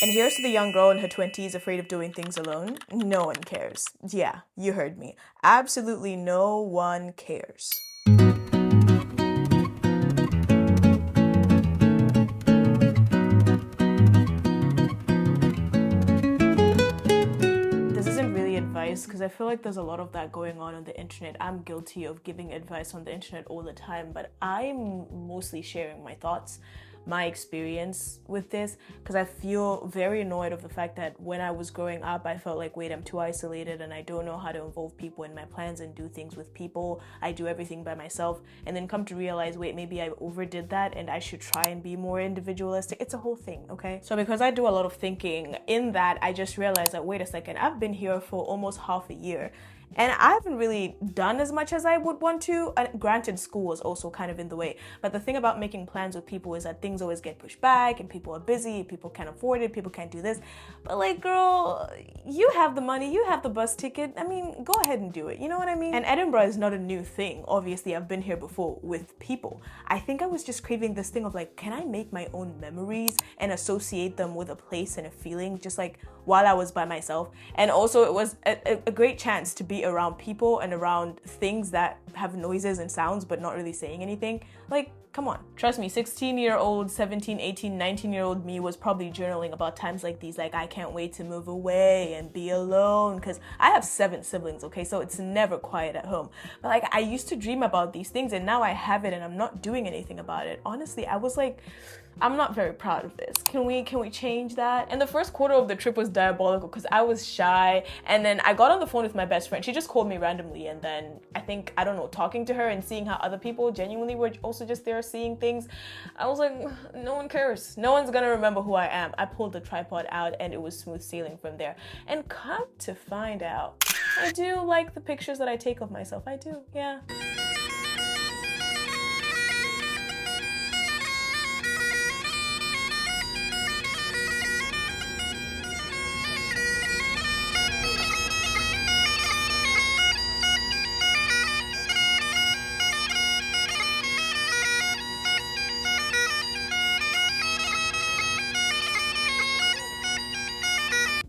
And here's to the young girl in her 20s afraid of doing things alone. No one cares. Yeah, you heard me. Absolutely no one cares. This isn't really advice because I feel like there's a lot of that going on the internet. I'm guilty of giving advice on the internet all the time, but I'm mostly sharing my thoughts, my experience with this, because I feel very annoyed of the fact that when I was growing up, I felt like, wait, I'm too isolated and I don't know how to involve people in my plans and do things with people. I do everything by myself, and then come to realize, wait, maybe I overdid that and I should try and be more individualistic. It's a whole thing, okay? So because I do a lot of thinking in that, I just realized that, wait a second, I've been here for almost half a year. And I haven't really done as much as I would want to. And granted, school was also kind of in the way. But the thing about making plans with people is that things always get pushed back and people are busy, people can't afford it, people can't do this. But like, girl, you have the money, you have the bus ticket. I mean, go ahead and do it. You know what I mean? And Edinburgh is not a new thing. Obviously, I've been here before with people. I think I was just craving this thing of like, can I make my own memories and associate them with a place and a feeling just like while I was by myself? And also it was a great chance to be around people and around things that have noises and sounds but not really saying anything. Like, come on. Trust me, 16-year-old, 17, 18, 19-year-old me was probably journaling about times like these, like I can't wait to move away and be alone, because I have 7 siblings, okay? So it's never quiet at home. But like, I used to dream about these things and now I have it and I'm not doing anything about it. Honestly, I was like, I'm not very proud of this. Can we change that? And the first quarter of the trip was diabolical because I was shy, and then I got on the phone with my best friend. She just called me randomly, and then I don't know, talking to her and seeing how other people genuinely were also just there seeing things, I was like, no one cares. No one's gonna remember who I am. I pulled the tripod out and it was smooth sailing from there. And come to find out, I do like the pictures that I take of myself. I do, yeah.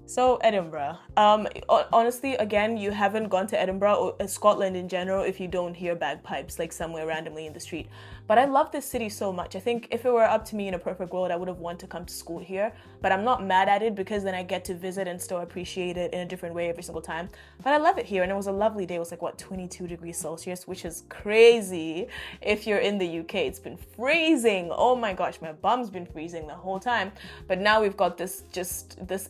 So Edinburgh, honestly, again, you haven't gone to Edinburgh or Scotland in general if you don't hear bagpipes like somewhere randomly in the street. But I love this city so much. I think if it were up to me in a perfect world, I would have wanted to come to school here. But I'm not mad at it because then I get to visit and still appreciate it in a different way every single time. But I love it here, and it was a lovely day. It was like, what, 22 degrees Celsius, which is crazy if you're in the UK. It's been freezing. Oh my gosh, my bum's been freezing the whole time. But now we've got this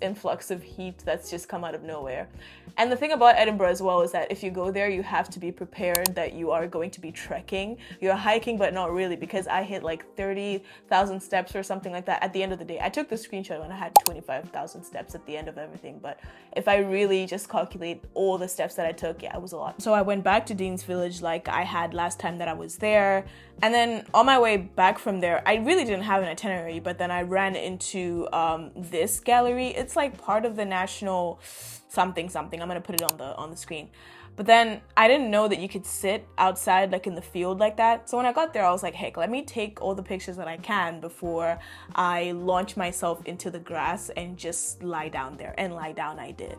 influx of heat that's just come out of nowhere. And the thing about Edinburgh as well is that if you go there, you have to be prepared that you are going to be trekking. You're hiking, but not really, because I hit like 30,000 steps or something like that at the end of the day. I took the screenshot when I had 25,000 steps at the end of everything, but if I really just calculate all the steps that I took, yeah, it was a lot. So I went back to Dean's Village like I had last time that I was there. And then on my way back from there, I really didn't have an itinerary, but then I ran into this gallery. It's like part of the national something. I'm gonna put it on the screen. But then I didn't know that you could sit outside like in the field like that. So when I got there, I was like, heck, let me take all the pictures that I can before I launch myself into the grass and just lie down there. And lie down I did.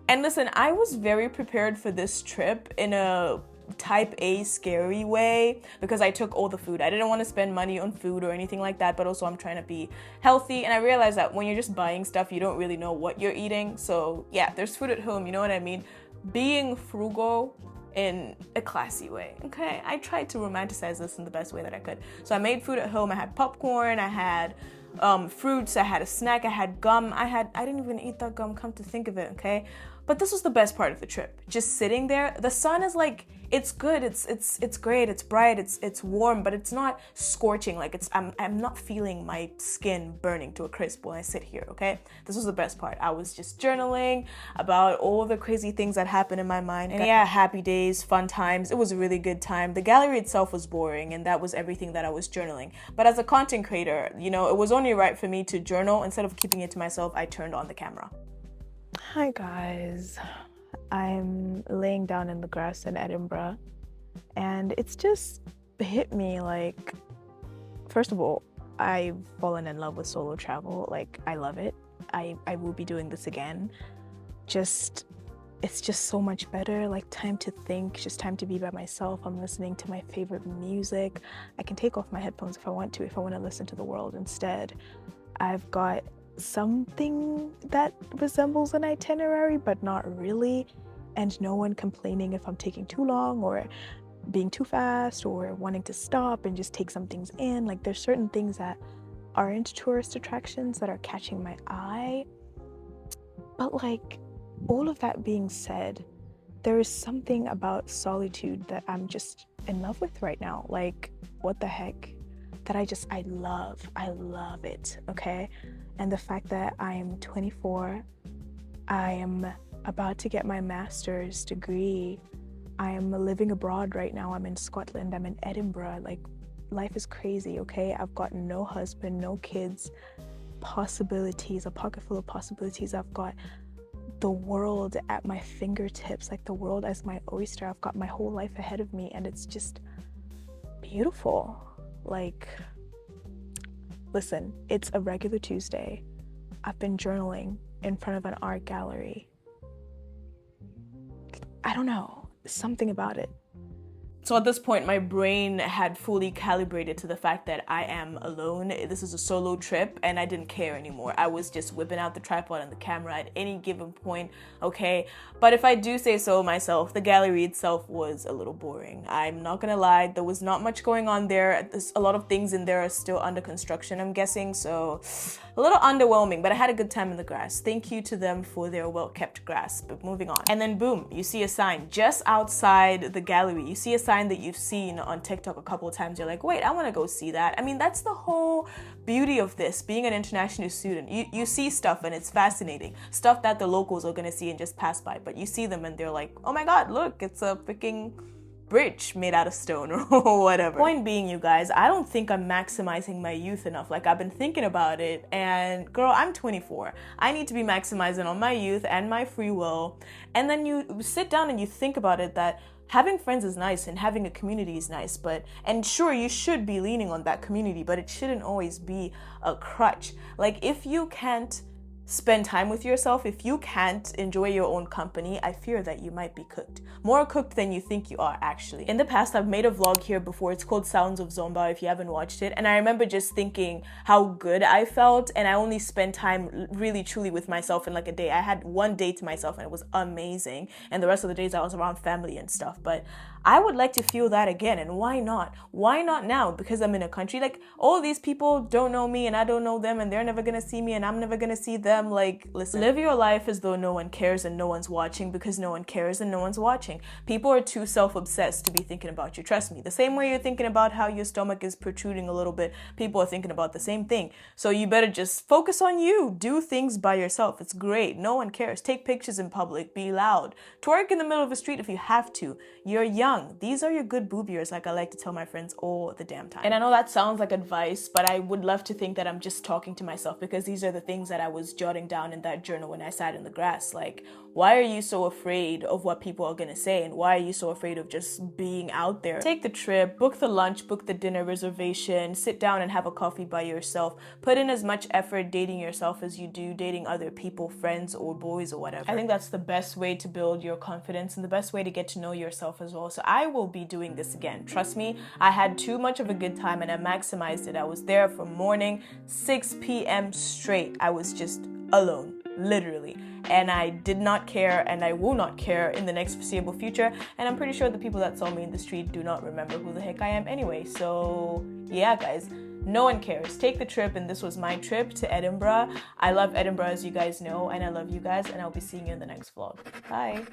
And listen, I was very prepared for this trip in a type A scary way because I took all the food. I didn't want to spend money on food or anything like that, but also I'm trying to be healthy, and I realized that when you're just buying stuff, you don't really know what you're eating. So yeah, there's food at home, you know what I mean? Being frugal in a classy way, okay? I tried to romanticize this in the best way that I could. So I made food at home. I had popcorn, I had fruits, I had a snack, I had gum. I didn't even eat that gum, come to think of it, okay? But this was the best part of the trip. Just sitting there. The sun is like, it's good, it's great, it's bright, it's warm, but it's not scorching. Like I'm not feeling my skin burning to a crisp when I sit here, okay? This was the best part. I was just journaling about all the crazy things that happened in my mind. And yeah, happy days, fun times. It was a really good time. The gallery itself was boring, and that was everything that I was journaling. But as a content creator, you know, it was only right for me to journal. Instead of keeping it to myself, I turned on the camera. Hi guys, I'm laying down in the grass in Edinburgh, and it's just hit me like, first of all, I've fallen in love with solo travel. Like, I love it. I will be doing this again. It's just so much better, like time to think, just time to be by myself. I'm listening to my favorite music. I can take off my headphones if I want to listen to the world instead. I've got something that resembles an itinerary, but not really, and no one complaining if I'm taking too long or being too fast or wanting to stop and just take some things in. Like there's certain things that aren't tourist attractions that are catching my eye, but like all of that being said, there is something about solitude that I'm just in love with right now. Like, what the heck? That I love it, okay? And the fact that I am 24, I am about to get my master's degree, I am living abroad right now, I'm in Scotland, I'm in Edinburgh, like, life is crazy, okay? I've got no husband, no kids, possibilities, a pocket full of possibilities. I've got the world at my fingertips, like the world as my oyster. I've got my whole life ahead of me, and it's just beautiful. Like, listen, it's a regular Tuesday. I've been journaling in front of an art gallery. I don't know, something about it. So at this point, my brain had fully calibrated to the fact that I am alone. This is a solo trip, and I didn't care anymore. I was just whipping out the tripod and the camera at any given point, okay? But if I do say so myself, the gallery itself was a little boring. I'm not gonna lie, there was not much going on there. A lot of things in there are still under construction, I'm guessing, so a little underwhelming, but I had a good time in the grass. Thank you to them for their well-kept grass, but moving on. And then boom, you see a sign just outside the gallery. You see a sign that you've seen on TikTok a couple of times. You're like, wait, I want to go see that. I mean, that's the whole beauty of this, being an international student. You see stuff and it's fascinating. Stuff that the locals are going to see and just pass by. But you see them and they're like, oh my God, look, it's a freaking bridge made out of stone or whatever. Point being, you guys, I don't think I'm maximizing my youth enough. Like, I've been thinking about it, and girl, I'm 24. I need to be maximizing on my youth and my free will. And then you sit down and you think about it, that having friends is nice and having a community is nice, and sure, you should be leaning on that community, but it shouldn't always be a crutch. Like, if you can't spend time with yourself, if you can't enjoy your own company, I fear that you might be cooked. More cooked than you think you are, actually. In the past, I've made a vlog here before. It's called Sounds of Zomba, if you haven't watched it. And I remember just thinking how good I felt, and I only spent time really truly with myself in like a day. I had one day to myself and it was amazing. And the rest of the days I was around family and stuff. But I would like to feel that again, and why not? Why not now? Because I'm in a country, like, all these people don't know me and I don't know them, and they're never gonna see me and I'm never gonna see them. Like, listen, live your life as though no one cares and no one's watching, because no one cares and no one's watching. People are too self-obsessed to be thinking about you, trust me. The same way you're thinking about how your stomach is protruding a little bit, people are thinking about the same thing. So you better just focus on you. Do things by yourself. It's great. No one cares. Take pictures in public. Be loud. Twerk in the middle of the street if you have to. You're young. These are your good boob years, like I like to tell my friends all the damn time. And I know that sounds like advice, but I would love to think that I'm just talking to myself, because these are the things that I was jotting down in that journal when I sat in the grass. Like, why are you so afraid of what people are gonna say? And why are you so afraid of just being out there? Take the trip, book the lunch, book the dinner reservation, sit down and have a coffee by yourself. Put in as much effort dating yourself as you do dating other people, friends or boys or whatever. I think that's the best way to build your confidence and the best way to get to know yourself as well. So I will be doing this again. Trust me, I had too much of a good time and I maximized it. I was there from morning 6 p.m. straight. I was just alone, literally. And I did not care, and I will not care in the next foreseeable future. And I'm pretty sure the people that saw me in the street do not remember who the heck I am anyway. So yeah, guys, no one cares. Take the trip, and this was my trip to Edinburgh. I love Edinburgh, as you guys know, and I love you guys, and I'll be seeing you in the next vlog. Bye.